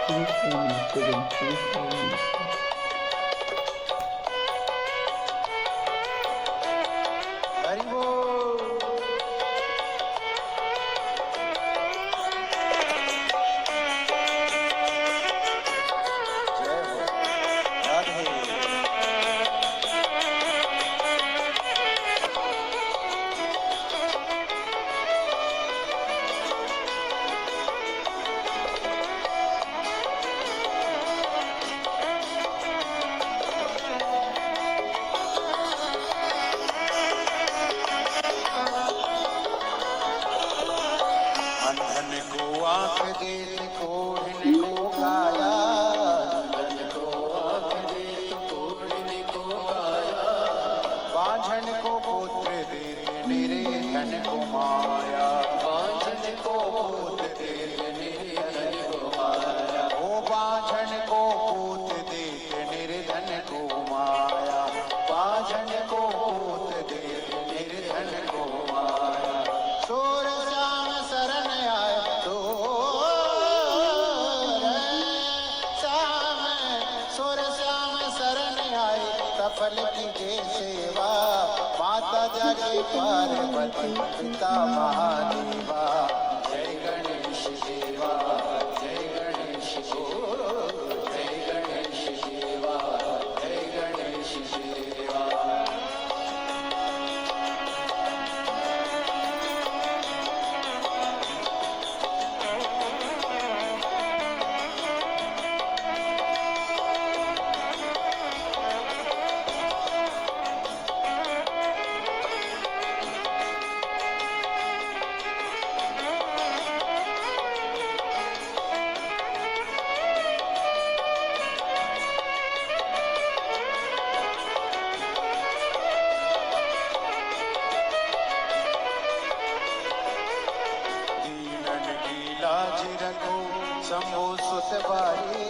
श्री साई नित्यम श्री साई नित्यम। हरि बोल। जय हो राधे। अंधन को आंख दे कोढ़िन को काया, अंधन को आंख दे कोढ़िन को काया, बांझन को पुत्र दे निर्धन को माया, बांझन को पुत्र दे निर्धन को माया, ओ बांझन को पुत्र दे निर्धन को माया, बांझन को पुत्र दे निर्धन को माया। सोर श्याम शरण आए तो श्याम, सोर श्याम शरण आए सफल कीजे सेवा, माता जगत पार्वती पिता महादेवा। जय गणेश देवा, जय गणेश देवा, जय गणेश देवा, जय गणेश देवा। दीनन की लाज रखो शंभो सुत बारी,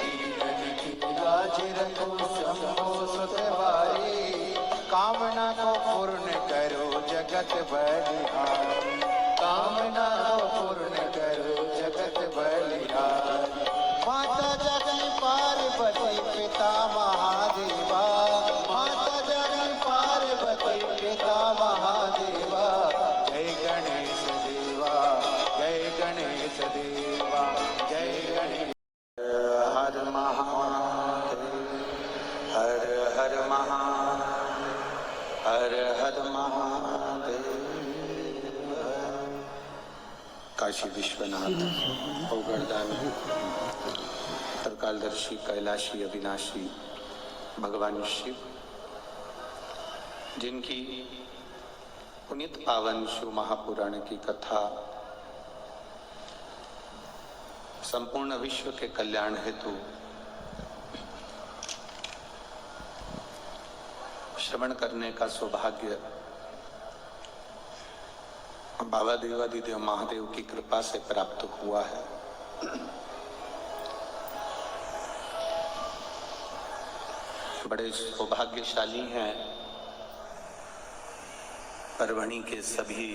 दीनन की लाज रखो शंभो सुत बारी, कामना को पूर्ण करो जगत बलिहारी, कामना को पूर्ण करो जगत बलिहारी। माता जगन पार्वती पिता महादेवा, माता जगन पार्वती पिता महादेवा। जय गणेश देवा, जय गणेश देवा, जय गणेश। हर महादेव, हर हर महादेव, हर हर महादेव। काशी विश्वनाथ औगड़दानी त्रिकालदर्शी कैलाशी अविनाशी भगवान शिव, जिनकी पुनीत पावन शिव महापुराण की कथा संपूर्ण विश्व के कल्याण हेतु श्रवण करने का सौभाग्य बाबा देवादिदेव महादेव की कृपा से प्राप्त हुआ है। बड़े सौभाग्यशाली हैं परभणी के सभी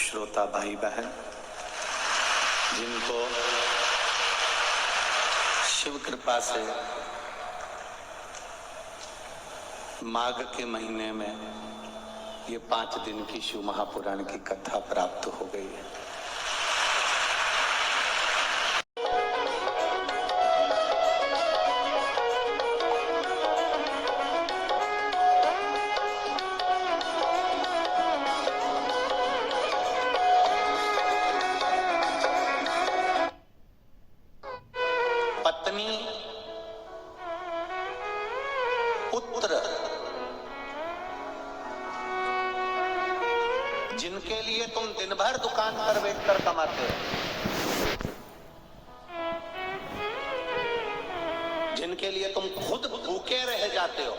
श्रोता भाई बहन, जिनको शिव कृपा से माघ के महीने में ये 5 दिन की शिव महापुराण की कथा प्राप्त हो गई है। पत्नी, पुत्र, जिनके लिए तुम दिन भर दुकान पर बैठकर कमाते हो, जिनके लिए तुम खुद भूखे रह जाते हो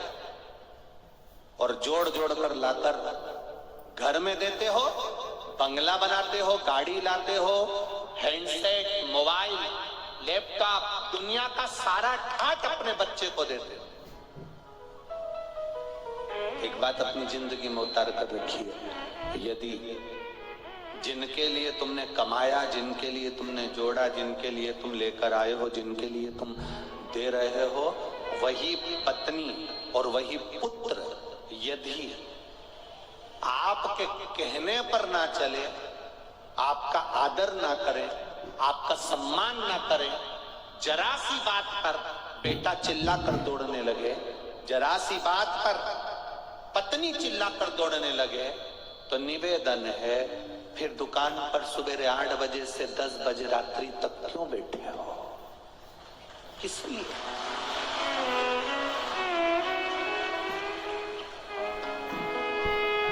और जोड़ जोड़ कर लाकर घर में देते हो, बंगला बनाते हो, गाड़ी लाते हो, हैंडसेट, मोबाइल, लैपटॉप, दुनिया का सारा ठाट अपने बच्चे को देते हो। एक बात अपनी जिंदगी में उतार कर रखिए, यदि जिनके लिए तुमने कमाया, जिनके लिए तुमने जोड़ा, जिनके लिए तुम लेकर आए हो, जिनके लिए तुम दे रहे हो, वही पत्नी और वही पुत्र यदि आपके कहने पर ना चले, आपका आदर ना करें, आपका सम्मान ना करें, जरा सी बात पर बेटा चिल्ला कर दौड़ने लगे, जरा सी बात पर पत्नी चिल्ला कर दौड़ने लगे, तो निवेदन है फिर दुकान पर सुबह 8 बजे से 10 बजे रात्रि तक क्यों बैठे हो? किस लिए?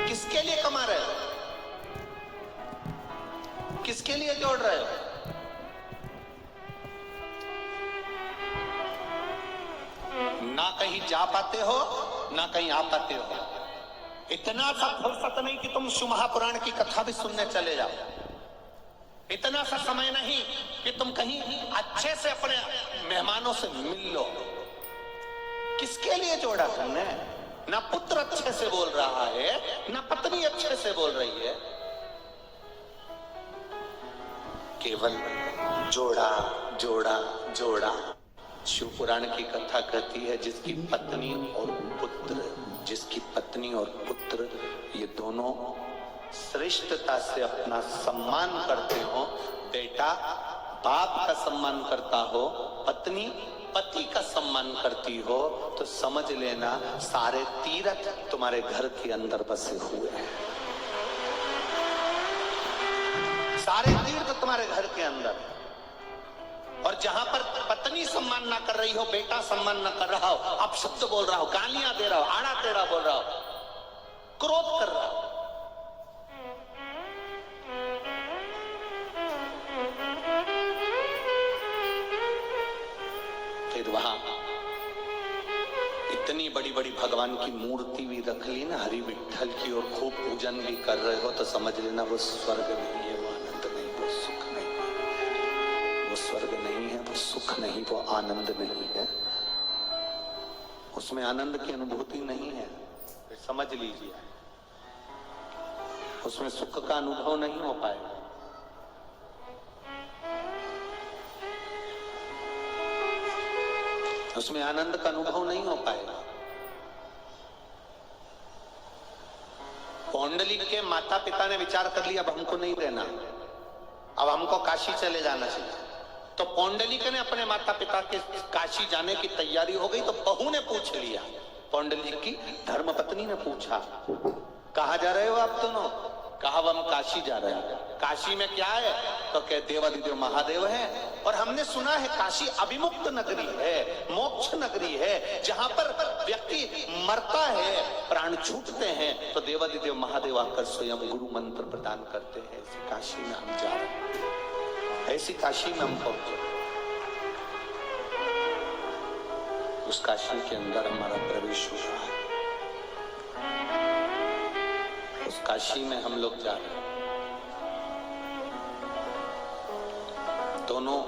किसके लिए कमा रहे हो? किसके लिए जोड़ रहे हो? ना कहीं जा पाते हो, ना कहीं आ पाते हो। इतना सा फुर्सत नहीं कि तुम शिव महापुराण की कथा भी सुनने चले जाओ। इतना सा समय नहीं कि तुम कहीं अच्छे से अपने मेहमानों से मिल लो। किसके लिए जोड़ा तुमने? ना पुत्र अच्छे से बोल रहा है, ना पत्नी अच्छे से बोल रही है, केवल जोड़ा जोड़ा जोड़ा। शिव पुराण की कथा कहती है जिसकी पत्नी और पुत्र, जिसकी पत्नी और पुत्र ये दोनों श्रेष्ठता से अपना सम्मान करते हो, बेटा बाप का सम्मान करता हो, पत्नी पति का सम्मान करती हो, तो समझ लेना सारे तीर्थ तुम्हारे घर के अंदर बसे हुए हैं। सारे तीर्थ तुम्हारे घर के अंदर। और जहां पर पत्नी सम्मान ना कर रही हो, बेटा सम्मान ना कर रहा हो, अपशब्द बोल रहा हो, गालियां दे रहा हो, आड़ा टेढ़ा बोल रहा हो, क्रोध कर रहा हो, फिर वहां इतनी बड़ी बड़ी भगवान की मूर्ति भी रख ली ना, हरि विठ्ठल की, और खूब पूजन भी कर रहे हो, तो समझ लेना वो स्वर्ग नहीं है, वो आनंद नहीं, वो सुख नहीं है, वो स्वर्ग नहीं है, वो सुख नहीं, वो आनंद नहीं है, उसमें आनंद की अनुभूति नहीं है। फिर समझ लीजिए उसमें सुख का अनुभव नहीं हो पाएगा। उसमें आनंद का अनुभव नहीं हो पाएगा। पौंडलिक के माता पिता ने विचार कर लिया अब हमको नहीं रहना, अब हमको काशी चले जाना चाहिए। तो पौंडलिक ने अपने माता पिता के काशी जाने की तैयारी हो गई, तो बहू ने पूछ लिया, पौंडलिक की धर्मपत्नी ने पूछा, कहाँ जा रहे हो आप दोनों? कहा हम काशी जा रहे हैं। काशी में क्या है? तो कह देवादिदेव महादेव है, और हमने सुना है काशी अभिमुक्त नगरी है, मोक्ष नगरी है, जहां पर व्यक्ति मरता है, प्राण छूटते हैं, तो देवादिदेव महादेव आकर स्वयं गुरु मंत्र प्रदान करते हैं। ऐसी काशी में हम जा रहे हैं, ऐसी काशी में हम पहुंचे। उस काशी के अंदर हमारा प्रवेश हो रहा है, उस काशी में हम लोग जा रहे हैं। दोनों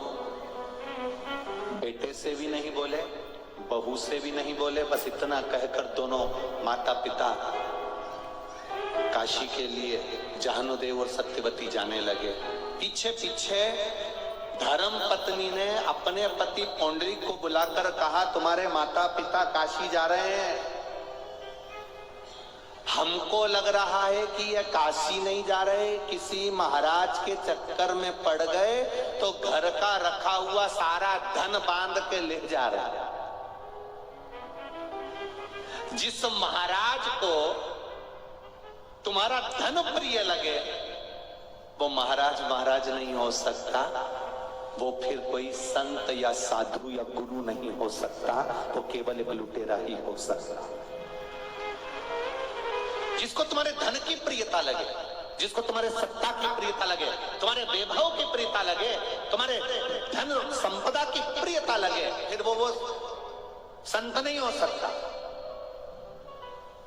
बेटे से भी नहीं बोले, बहू से भी नहीं बोले, बस इतना कहकर दोनों माता पिता काशी के लिए जाहनुदेव और सत्यवती जाने लगे। पीछे पीछे धर्म पत्नी ने अपने पति पौंडरिक को बुलाकर कहा, तुम्हारे माता पिता काशी जा रहे हैं, हमको लग रहा है कि ये काशी नहीं जा रहे, किसी महाराज के चक्कर में पड़ गए, तो घर का रखा हुआ सारा धन बांध के ले जा रहा है। जिस महाराज को तुम्हारा धन प्रिय लगे, वो महाराज महाराज नहीं हो सकता, वो फिर कोई संत या साधु या गुरु नहीं हो सकता, वो केवल एक लुटेरा ही हो सकता। जिसको तुम्हारे धन की प्रियता लगे, जिसको तुम्हारे सत्ता की प्रियता लगे, तुम्हारे वैभव की प्रियता लगे, तुम्हारे धन संपदा की प्रियता लगे, फिर वो संत नहीं हो सकता,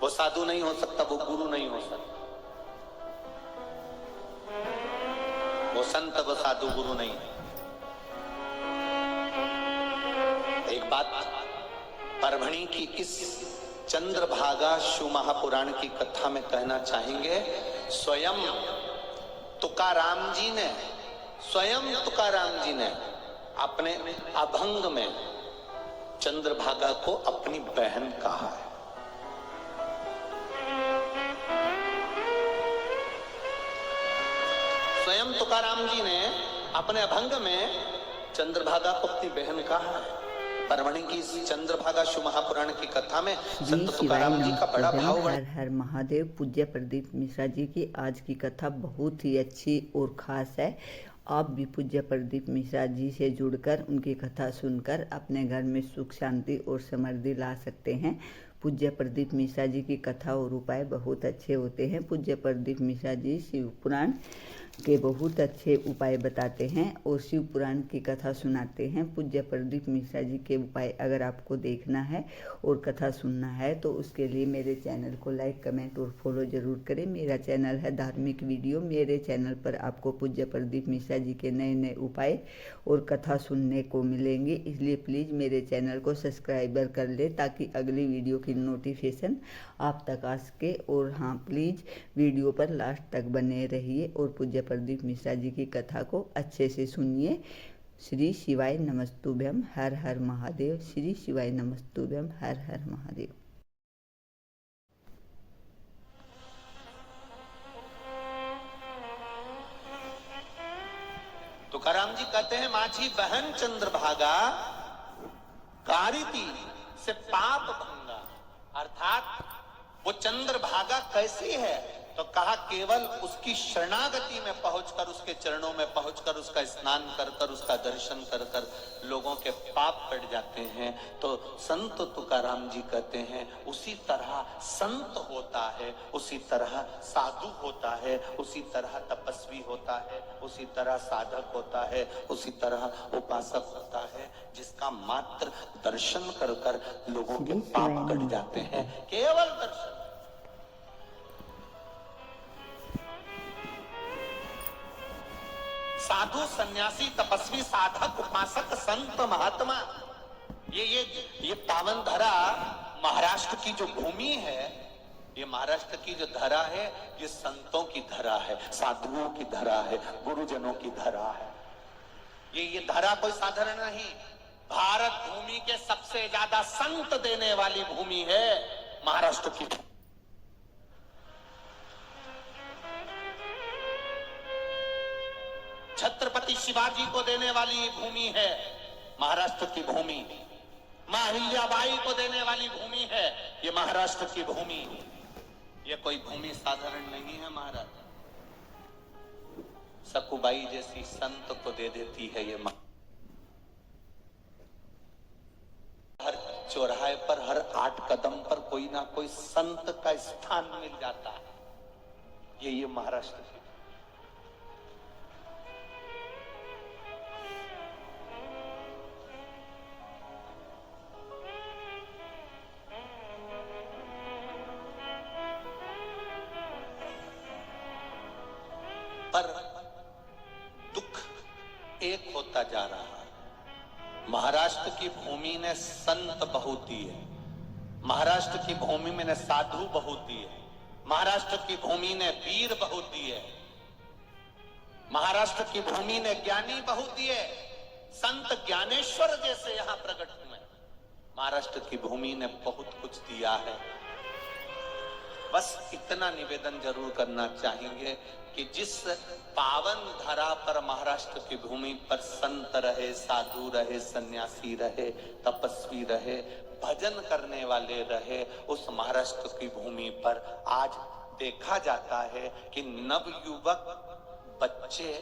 वो साधु नहीं हो सकता, वो गुरु नहीं हो सकता, वो संत वो साधु गुरु नहीं। एक बात परभणी की इस चंद्रभागा शिव महापुराण की कथा में कहना चाहेंगे, स्वयं तुकाराम जी ने, स्वयं तुकाराम जी ने अपने अभंग में चंद्रभागा को अपनी बहन कहा है। स्वयं तुकाराम जी ने अपने अभंग में चंद्रभागा को अपनी बहन कहा है। परवणी की चंद्रभागा शिव महापुराण की कथा में संत तुकाराम जी का बड़ा भाव। हर हर महादेव। पूज्य प्रदीप मिश्रा जी की आज की कथा बहुत ही अच्छी और खास है। आप भी पूज्य प्रदीप मिश्रा जी से जुड़कर उनकी कथा सुनकर अपने घर में सुख शांति और समृद्धि ला सकते हैं। पूज्य प्रदीप मिश्रा जी की कथा और उपाय बहुत अच्छे होते हैं। पूज्य प्रदीप मिश्रा जी शिव पुराण के बहुत अच्छे उपाय बताते हैं और शिव पुराण की कथा सुनाते हैं। पूज्य प्रदीप मिश्रा जी के उपाय अगर आपको देखना है और कथा सुनना है तो उसके लिए मेरे चैनल को लाइक, कमेंट और फॉलो जरूर करें। मेरा चैनल है धार्मिक वीडियो। मेरे चैनल पर आपको पूज्य प्रदीप मिश्रा जी के नए नए उपाय और कथा सुनने को मिलेंगे, इसलिए प्लीज़ मेरे चैनल को सब्सक्राइबर कर ले ताकि अगली वीडियो की नोटिफिकेशन आप तक आ सके। और हाँ, प्लीज़ वीडियो पर लास्ट तक बने रहिए और पूज्य प्रदीप मिश्रा जी की कथा को अच्छे से सुनिए। श्री शिवाय नमस्तुभ्यम, हर हर महादेव। श्री शिवाय नमस्तुभ्यम, हर हर महादेव। तुकाराम जी कहते हैं, माझी बहन चंद्रभागा कारिती से पाप भंगा, अर्थात वो चंद्रभागा कैसी है तो कहा केवल उसकी शरणागति में पहुंचकर, उसके चरणों में पहुंचकर, उसका स्नान कर कर, उसका दर्शन कर कर लोगों के पाप कट जाते हैं। तो संत तुकाराम जी कहते हैं उसी तरह संत होता है, उसी तरह साधु होता है, उसी तरह तपस्वी होता है, उसी तरह साधक होता है, उसी तरह उपासक होता है, जिसका मात्र दर्शन कर कर लोगों के पाप कट जाते हैं। केवल दर्शन। साधु, सन्यासी, तपस्वी, साधक, उपासक, संत, महात्मा, ये पावन धरा महाराष्ट्र की जो भूमि है, ये महाराष्ट्र की जो धरा है, ये संतों की धरा है, साधुओं की धरा है, गुरुजनों की धरा है। ये धरा कोई साधारण नहीं। भारत भूमि के सबसे ज्यादा संत देने वाली भूमि है महाराष्ट्र की। छत्रपति शिवाजी को देने वाली भूमि है महाराष्ट्र की भूमि। मां अहिल्याबाई को देने वाली भूमि है ये महाराष्ट्र की भूमि। ये कोई भूमि साधारण नहीं है। महाराज सकुबाई जैसी संत को दे देती है ये मां। हर चौराहे पर, हर 8 कदम पर कोई ना कोई संत का स्थान मिल जाता है। ये महाराष्ट्र की। पर दुख एक होता जा रहा है। महाराष्ट्र की भूमि ने संत बहुत दिए, महाराष्ट्र की भूमि में ने साधु बहुत दिए, महाराष्ट्र की भूमि ने वीर बहुत दिए, महाराष्ट्र की भूमि ने ज्ञानी बहुत दिए, संत ज्ञानेश्वर जैसे यहां प्रकट हुए। महाराष्ट्र की भूमि ने बहुत कुछ दिया है। बस इतना निवेदन जरूर करना चाहेंगे कि जिस पावन धरा पर महाराष्ट्र की भूमि पर संत रहे, साधु रहे, सन्यासी रहे, तपस्वी रहे, भजन करने वाले रहे, उस महाराष्ट्र की भूमि पर आज देखा जाता है कि नवयुवक बच्चे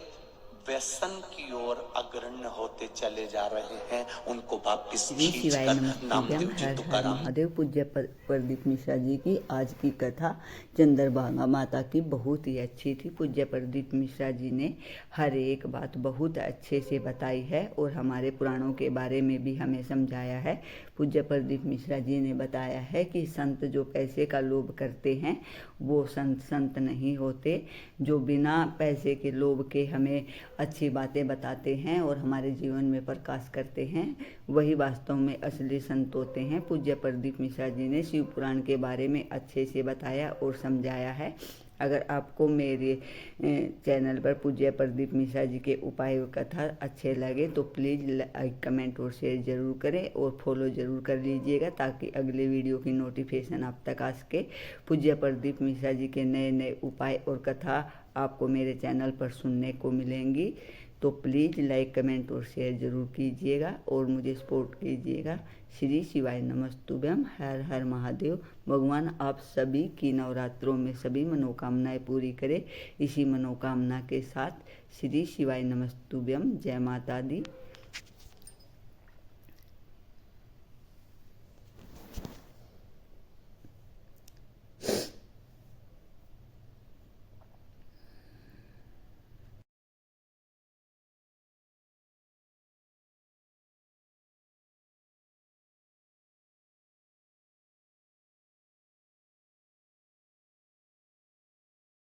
व्यसन की ओर अग्रण्य होते चले जा रहे हैं। उनको वापिस खींचकर नामदेव जी तुकाराम। महादेव। पूज्य प्रदीप मिश्रा जी की आज की कथा चंद्रभागा माता की बहुत ही अच्छी थी। पूज्य प्रदीप मिश्रा जी ने हर एक बात बहुत अच्छे से बताई है और हमारे पुराणों के बारे में भी हमें समझाया है। पूज्य प्रदीप मिश्रा जी ने बताया है कि संत जो पैसे का लोभ करते हैं वो संत नहीं होते। जो बिना पैसे के लोभ के हमें अच्छी बातें बताते हैं और हमारे जीवन में प्रकाश करते हैं, वही वास्तव में असली संत होते हैं। पूज्य प्रदीप मिश्रा जी ने शिव पुराण के बारे में अच्छे से बताया और समझाया है। अगर आपको मेरे चैनल पर पूज्य प्रदीप मिश्रा जी के उपाय व कथा अच्छे लगे तो प्लीज़ लाइक कमेंट और शेयर ज़रूर करें और फॉलो ज़रूर कर लीजिएगा, ताकि अगले वीडियो की नोटिफिकेशन आप तक आ सके। पूज्य प्रदीप मिश्रा जी के नए नए उपाय और कथा आपको मेरे चैनल पर सुनने को मिलेंगी। तो प्लीज़ लाइक कमेंट और शेयर ज़रूर कीजिएगा और मुझे सपोर्ट कीजिएगा। श्री शिवाय नमस्तुभ्यम। हर हर महादेव। भगवान आप सभी की नवरात्रों में सभी मनोकामनाएं पूरी करे। इसी मनोकामना के साथ श्री शिवाय नमस्तुभ्यम। जय माता दी।